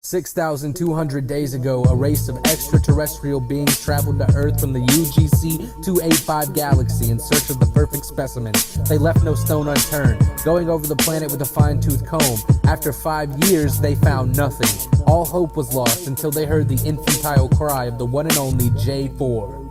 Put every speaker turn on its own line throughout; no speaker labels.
6,200 days ago, a race of extraterrestrial beings traveled to Earth from the UGC 285 galaxy in search of the perfect specimen. They left no stone unturned, going over the planet with a fine-tooth comb. After 5 years, they found nothing. All hope was lost until they heard the infantile cry of the one and only J4ore.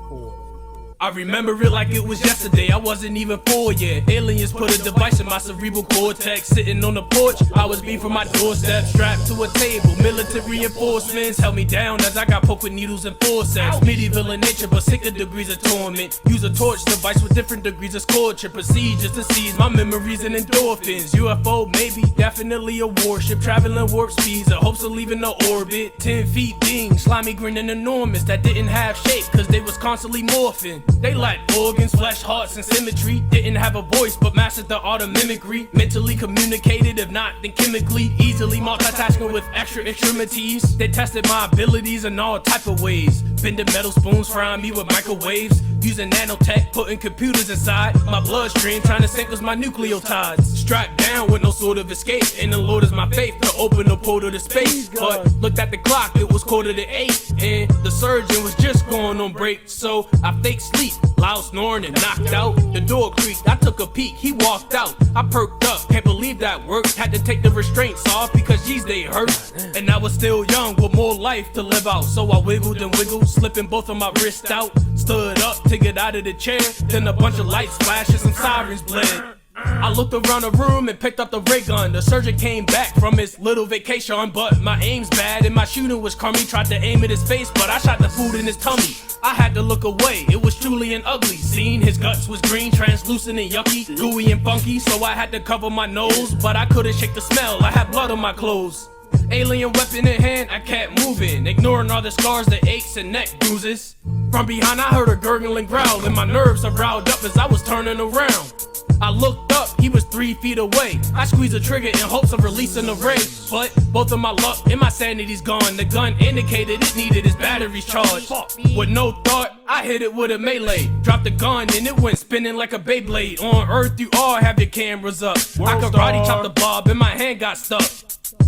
I remember it like it was yesterday, I wasn't even 4 yet. Aliens put a device in my cerebral cortex. Sitting on the porch, I was beat from my doorstep. Strapped to a table, military reinforcements held me down as I got poked with needles and forceps. Medieval in nature, but sicker degrees of torment. Use a torch device with different degrees of scorcher. Procedures to seize my memories and endorphins. UFO, maybe, definitely a warship. Traveling warp speeds, in hopes of leaving the orbit. 10 feet ding, slimy, green and enormous. That didn't have shape, cause they was constantly morphing. They lacked organs, flesh, hearts, and symmetry. Didn't have a voice, but mastered the art of mimicry. Mentally communicated, if not, then chemically. Easily multitasking with extra extremities. They tested my abilities in all type of ways. Bending metal spoons, frying me with microwaves. Using nanotech, putting computers inside my bloodstream, trying to sync with my nucleotides. Strapped down with no sort of escape, and the Lord is my faith to open the portal to space. But looked at the clock, it was 7:45, and the surgeon was just going on break. So I faked sleep, loud snoring and knocked out. The door creaked, I took a peek, he walked out. I perked up, can't believe that worked. Had to take the restraints off because geez, they hurt. And I was still young with more life to live out. So I wiggled and wiggled, slipping both of my wrists out. Stood up to get out of the chair, then a bunch of lights flashed and some sirens bled. I looked around the room and picked up the ray gun. The surgeon came back from his little vacation, but my aim's bad and my shooting was crummy. Tried to aim at his face, but I shot the food in his tummy. I had to look away, it was truly an ugly scene. His guts was green, translucent and yucky, gooey and funky, so I had to cover my nose. But I couldn't shake the smell, I had blood on my clothes. Alien weapon in hand, I kept moving, ignoring all the scars, the aches and neck bruises. From behind I heard a gurgling growl, and my nerves are riled up as I was turning around. I looked up, he was 3 feet away. I squeezed the trigger in hopes of releasing the ray, but both of my luck and my sanity's gone. The gun indicated it needed its batteries charged. With no thought, I hit it with a melee. Dropped the gun and it went spinning like a Beyblade. On Earth you all have your cameras up. I karate chopped the blob and my hand got stuck.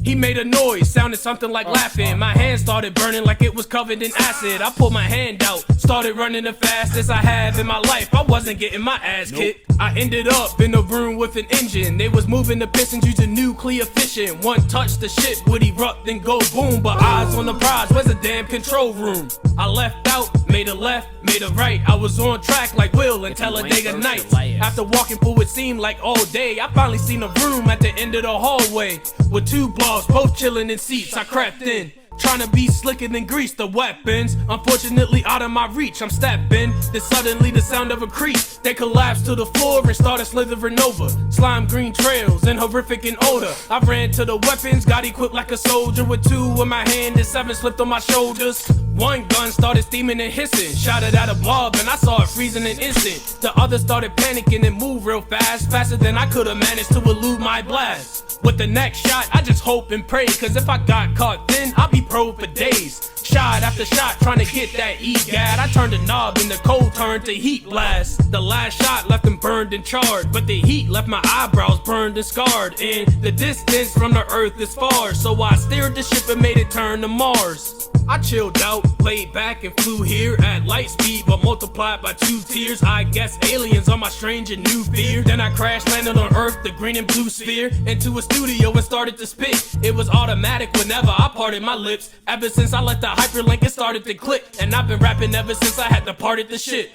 He made a noise, sounded something like laughing. My hand started burning like it was covered in acid. I pulled my hand out, started running the fastest I have in my life. I wasn't getting my ass kicked. I ended up in a room with an engine. They was moving the pistons using nuclear fission. One touch, the shit would erupt and go boom. But eyes on the prize, where's the damn control room? I left out, made a left, made a right. I was on track like Will and Talladega Nights. After walking for what seemed like all day, I finally seen a room at the end of the hallway with two blobs, both chilling in seats. I crept in, trying to be slicker than grease. The weapons, unfortunately out of my reach. I'm stepping, then suddenly the sound of a creak. They collapsed to the floor and started slithering over. Slime green trails and horrific in odor. I ran to the weapons, got equipped like a soldier. With 2 in my hand and 7 slipped on my shoulders. One gun started steaming and hissing. Shot it at a blob and I saw it freeze in an instant. The other started panicking and moved real fast, faster than I could have managed to elude my blast. With the next shot, I just hope and pray, cause if I got caught then I'll be pro for days. Shot after shot, trying to get that EGAD. I turned the knob and the cold turned to heat blast. The last shot left them burned and charred, but the heat left my eyebrows burned and scarred. And the distance from the earth is far, so I steered the ship and made it turn to Mars. I chilled out, laid back and flew here at light speed, but multiplied by 2 tiers. I guess aliens are my strange and new fear. Then I crashed, landed on Earth, the green and blue sphere, into a studio and started to spit. It was automatic whenever I parted my lips. Ever since I let the hyperlink, it started to click. And I've been rapping ever since I had to part the shit.